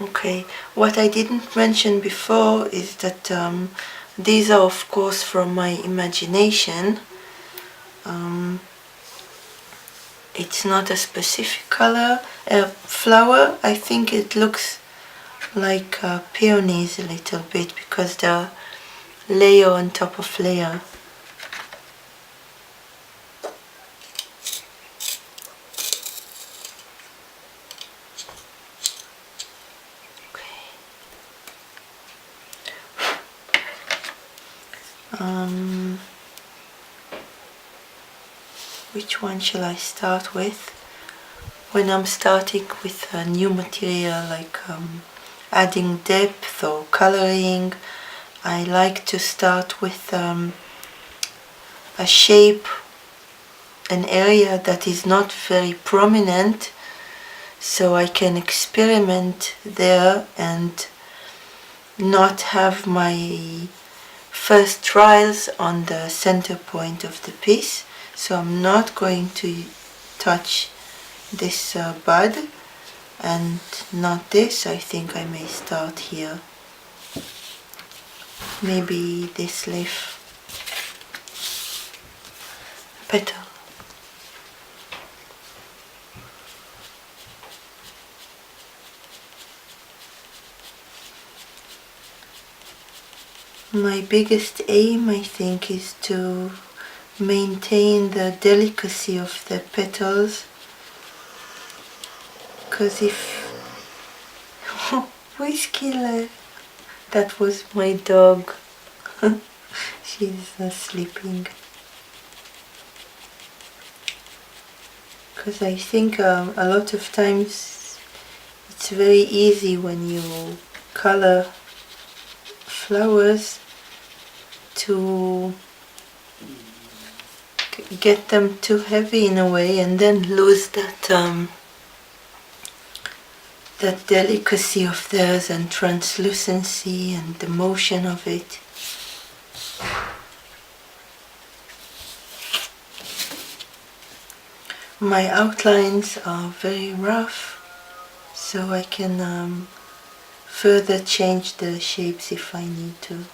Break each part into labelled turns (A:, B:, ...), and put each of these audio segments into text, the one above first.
A: Okay, what I didn't mention before is that these are of course from my imagination. It's not a specific color. Flower, I think it looks like peonies a little bit because they're layer on top of layer. Which one shall I start with? When I'm starting with a new material like adding depth or coloring, I like to start with a shape, an area that is not very prominent, so I can experiment there and not have my first trials on the center point of the piece. So I'm not going to touch this bud and not this. I think I may start here. Maybe this leaf petal. My biggest aim, I think, is to maintain the delicacy of the petals, because if Whiskey left, that was my dog. She's sleeping. Because I think a lot of times it's very easy when you color flowers to get them too heavy in a way and then lose that that delicacy of theirs and translucency and the motion of it. My outlines are very rough, so I can further change the shapes if I need to.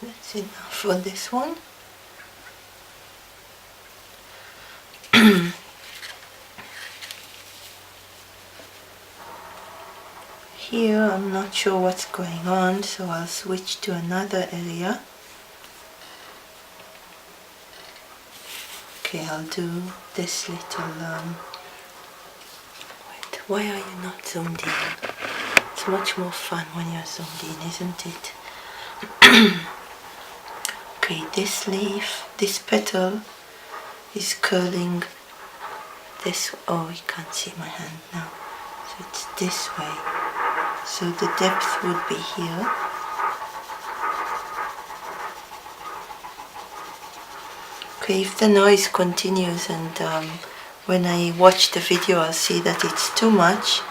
A: That's enough for this one. Here I'm not sure what's going on, so I'll switch to another area. Okay, I'll do this little wait, why are you not zoomed in? It's much more fun when you're zoomed in, isn't it? Okay, this leaf, this petal is curling this. Oh, you can't see my hand now. So it's this way. So the depth would be here. Okay, if the noise continues and when I watch the video I'll see that it's too much,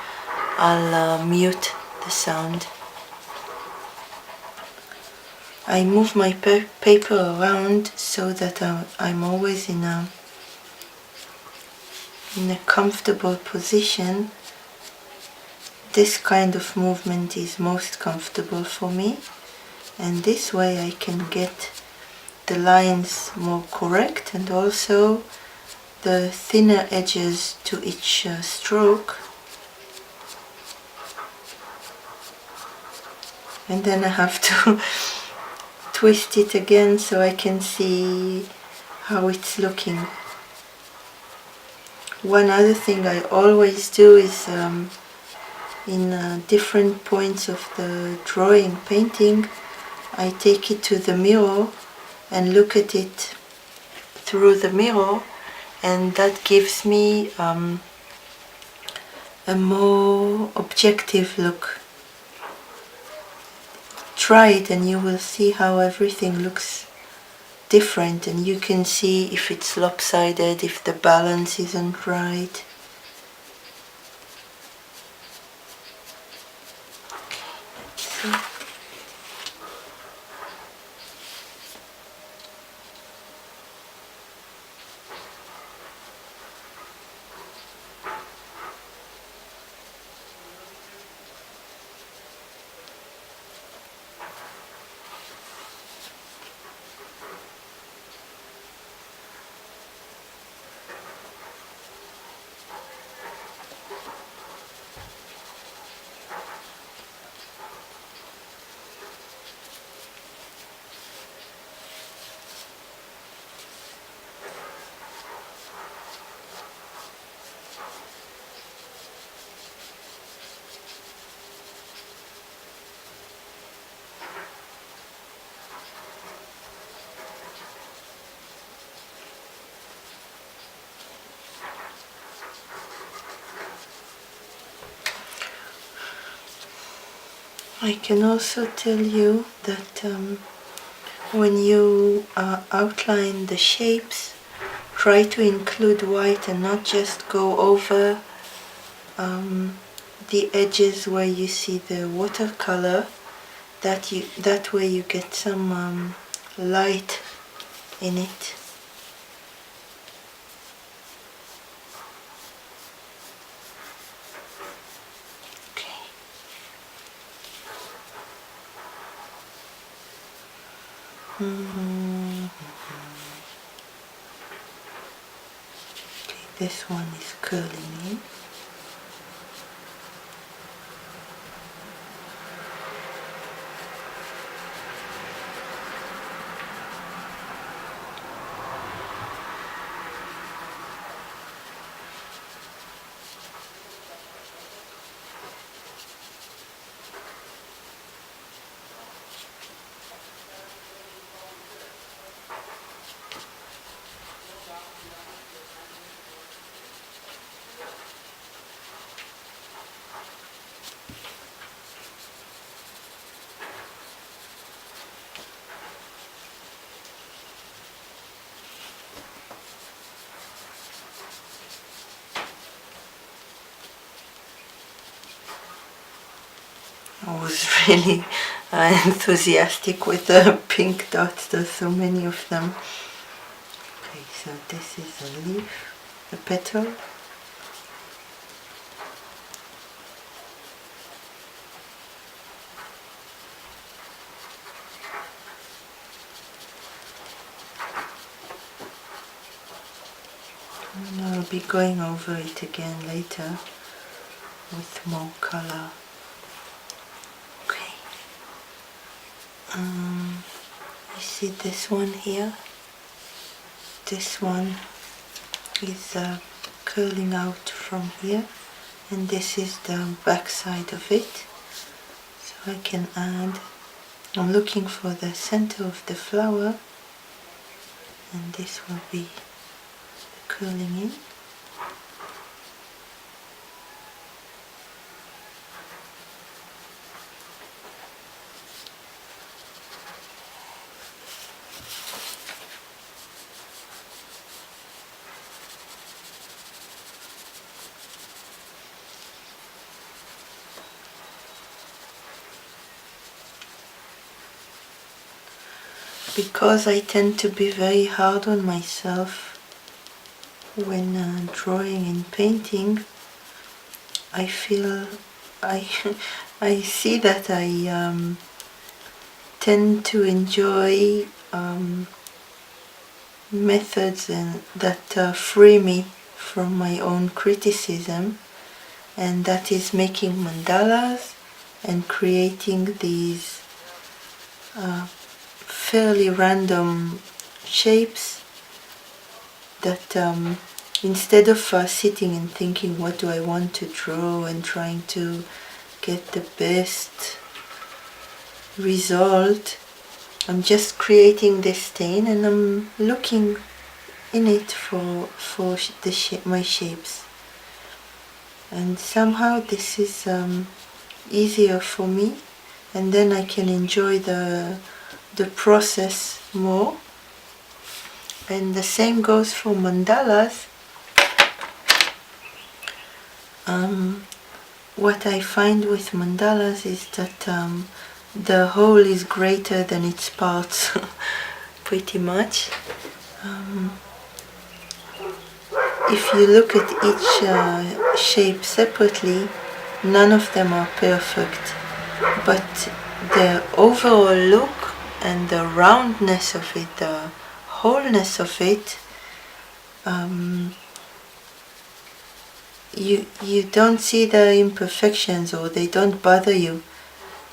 A: I'll mute the sound. I move my paper around so that I'm always in a comfortable position. This kind of movement is most comfortable for me, and this way I can get the lines more correct and also the thinner edges to each stroke. And then I have to twist it again so I can see how it's looking. One other thing I always do is in different points of the drawing, painting, I take it to the mirror and look at it through the mirror, and that gives me a more objective look. Try it and you will see how everything looks different, and you can see if it's lopsided, if the balance isn't right. also. I can also tell you that when you outline the shapes, try to include white and not just go over the edges where you see the watercolor. That way you get some light in it. Okay. Okay, this one is curling in. I was really enthusiastic with the pink dots. There's so many of them. Okay, so this is a leaf, a petal. And I'll be going over it again later with more color. Okay. You see this one here? This one is curling out from here, and this is the back side of it. So I can add, I'm looking for the center of the flower, and this will be the curling in. Because I tend to be very hard on myself when drawing and painting, I feel I see that I tend to enjoy methods that free me from my own criticism, and that is making mandalas and creating these fairly random shapes that instead of sitting and thinking what do I want to draw and trying to get the best result, I'm just creating this stain and I'm looking in it for my shapes, and somehow this is easier for me, and then I can enjoy the process more. And the same goes for mandalas. What I find with mandalas is that the whole is greater than its parts, pretty much. If you look at each shape separately, none of them are perfect, but the overall look and the roundness of it, the wholeness of it, you don't see the imperfections, or they don't bother you.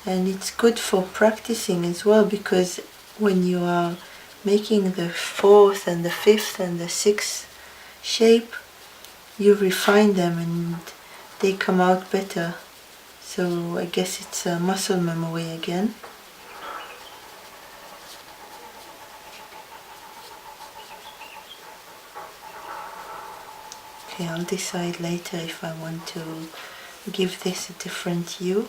A: And it's good for practicing as well, because when you are making the fourth and the fifth and the sixth shape, you refine them and they come out better. So I guess it's a muscle memory again. Okay, I'll decide later if I want to give this a different hue.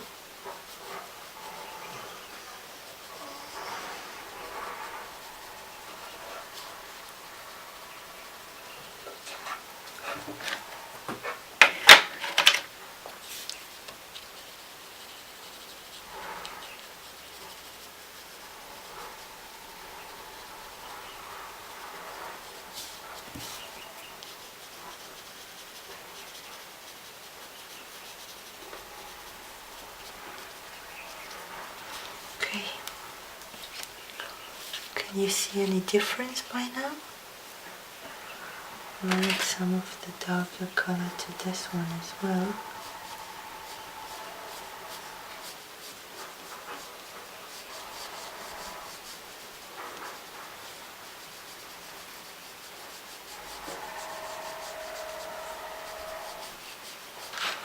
A: Okay, can you see any difference by now? I'll add some of the darker color to this one as well.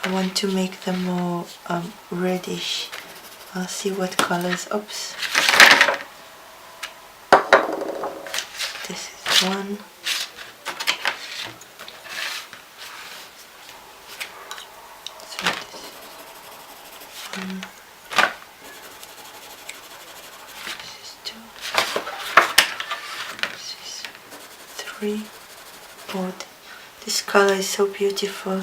A: I want to make them more reddish. I'll see what colors. Oops. This is one. So this is one. This is two. This is three. Oh, this color is so beautiful.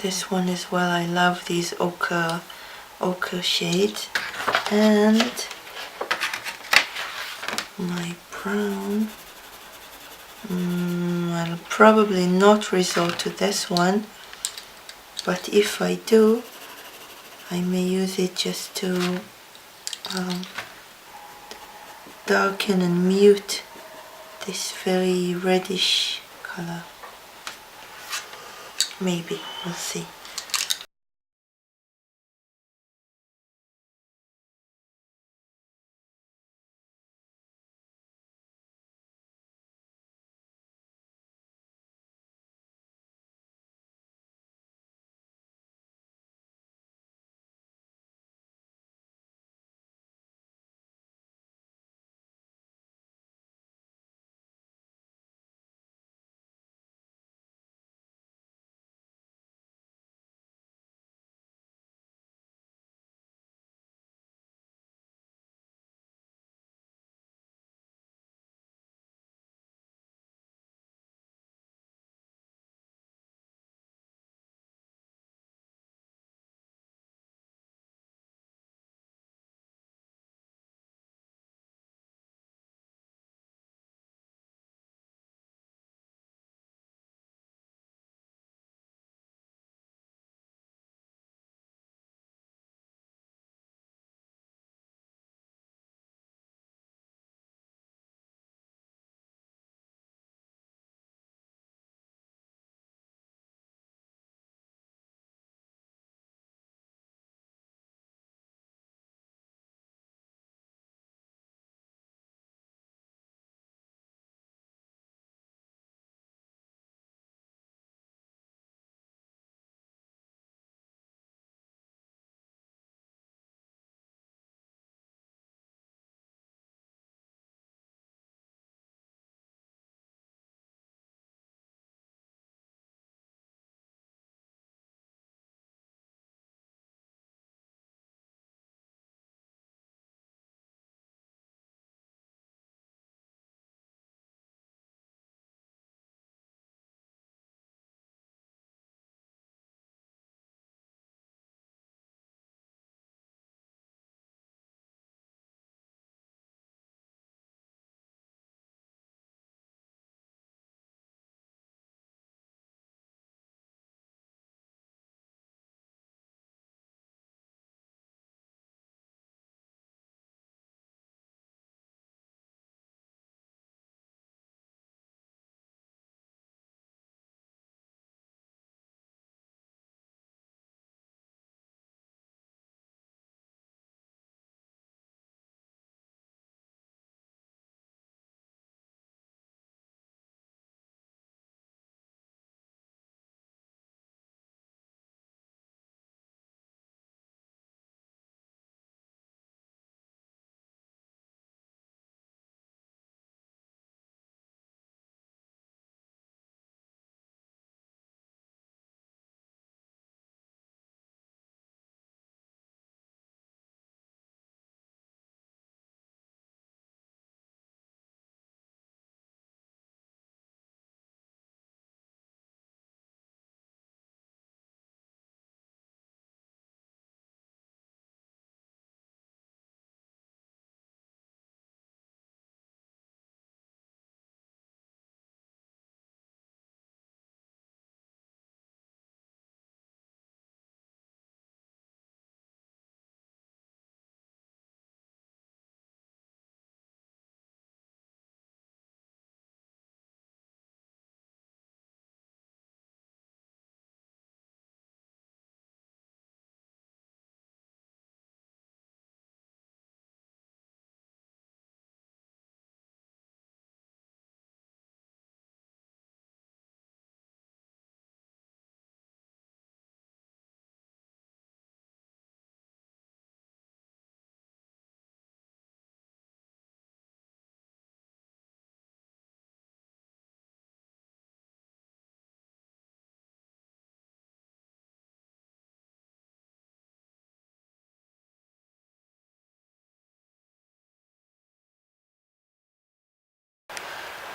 A: This one as well. I love these ochre shades. And my brown. I'll probably not resort to this one, but if I do, I may use it just to darken and mute this very reddish color. Maybe, we'll see.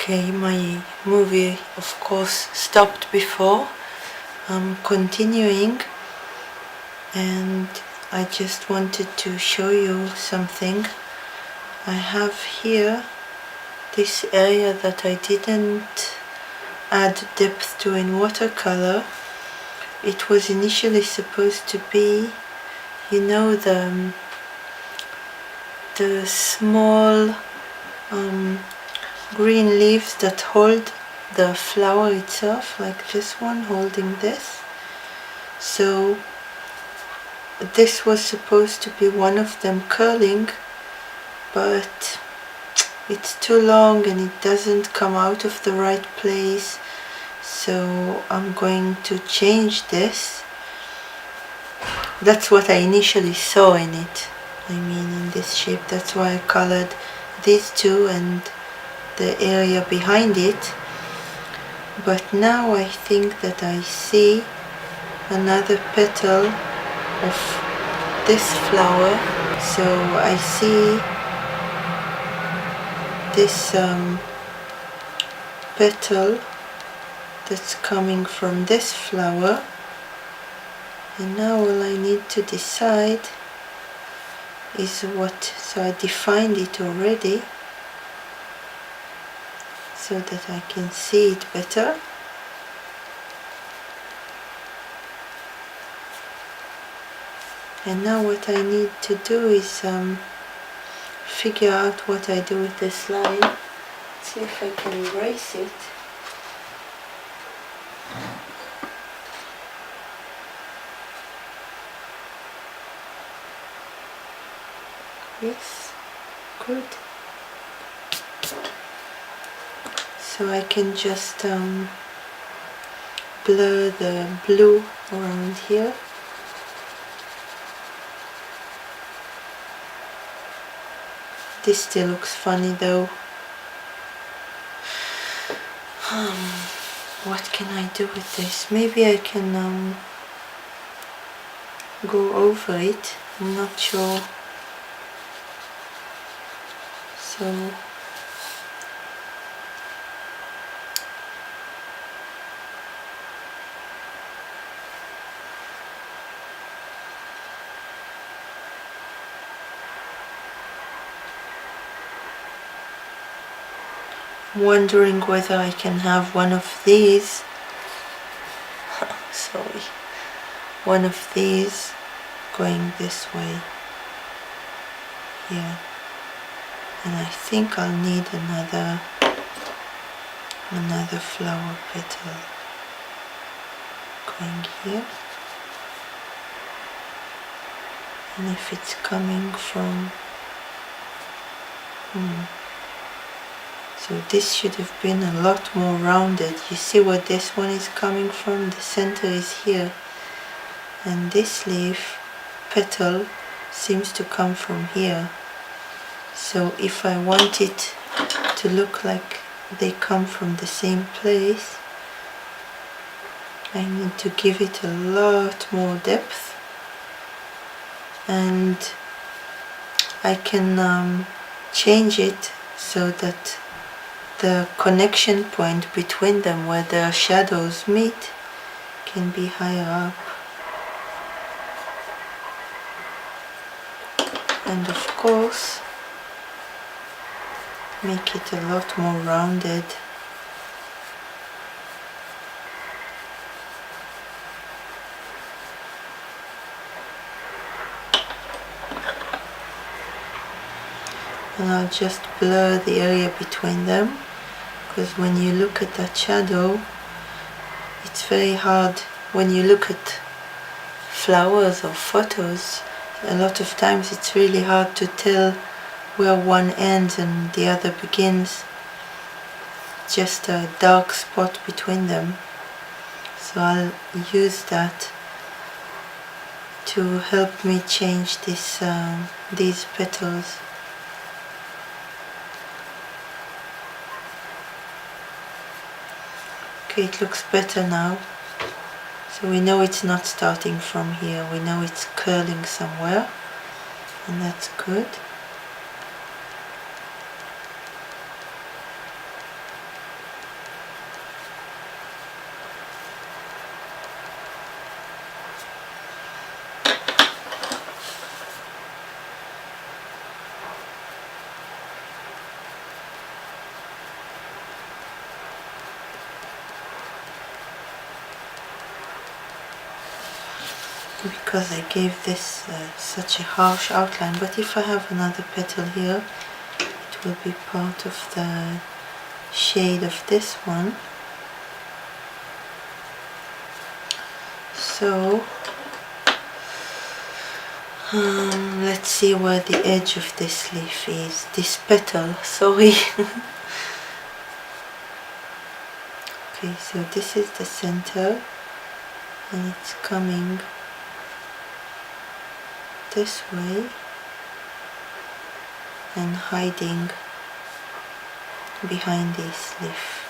A: Okay, my movie of course stopped before. I'm continuing, and I just wanted to show you something. I have here this area that I didn't add depth to in watercolor. It was initially supposed to be, you know, the small green leaves that hold the flower itself, like this one holding this. So this was supposed to be one of them curling, but it's too long and it doesn't come out of the right place, so I'm going to change this. That's what I initially saw in it, I mean in this shape. That's why I colored these two and the area behind it. But now I think that I see another petal of this flower. So I see this petal that's coming from this flower, and now all I need to decide is what. So I defined it already so that I can see it better. And now what I need to do is figure out what I do with this line. See if I can erase it. Yes, good. So I can just blur the blue around here. This still looks funny though. What can I do with this? Maybe I can go over it. I'm not sure. So wondering whether I can have one of these, sorry, one of these going this way here, and I think I'll need another flower petal going here. And if it's coming from so this should have been a lot more rounded. You see where this one is coming from? The center is here, and this leaf petal seems to come from here. So if I want it to look like they come from the same place, I need to give it a lot more depth, and I can change it so that the connection point between them, where the shadows meet, can be higher up. And of course make it a lot more rounded. And I'll just blur the area between them, because when you look at that shadow, it's very hard. When you look at flowers or photos, a lot of times it's really hard to tell where one ends and the other begins. Just a dark spot between them. So I'll use that to help me change this, these petals. Okay, it looks better now. So we know it's not starting from here. We know it's curling somewhere, and that's good. because I gave this such a harsh outline, but if I have another petal here, it will be part of the shade of this one. So let's see where the edge of this leaf is, this petal, sorry. Okay, so this is the center, and it's coming this way and hiding behind this leaf.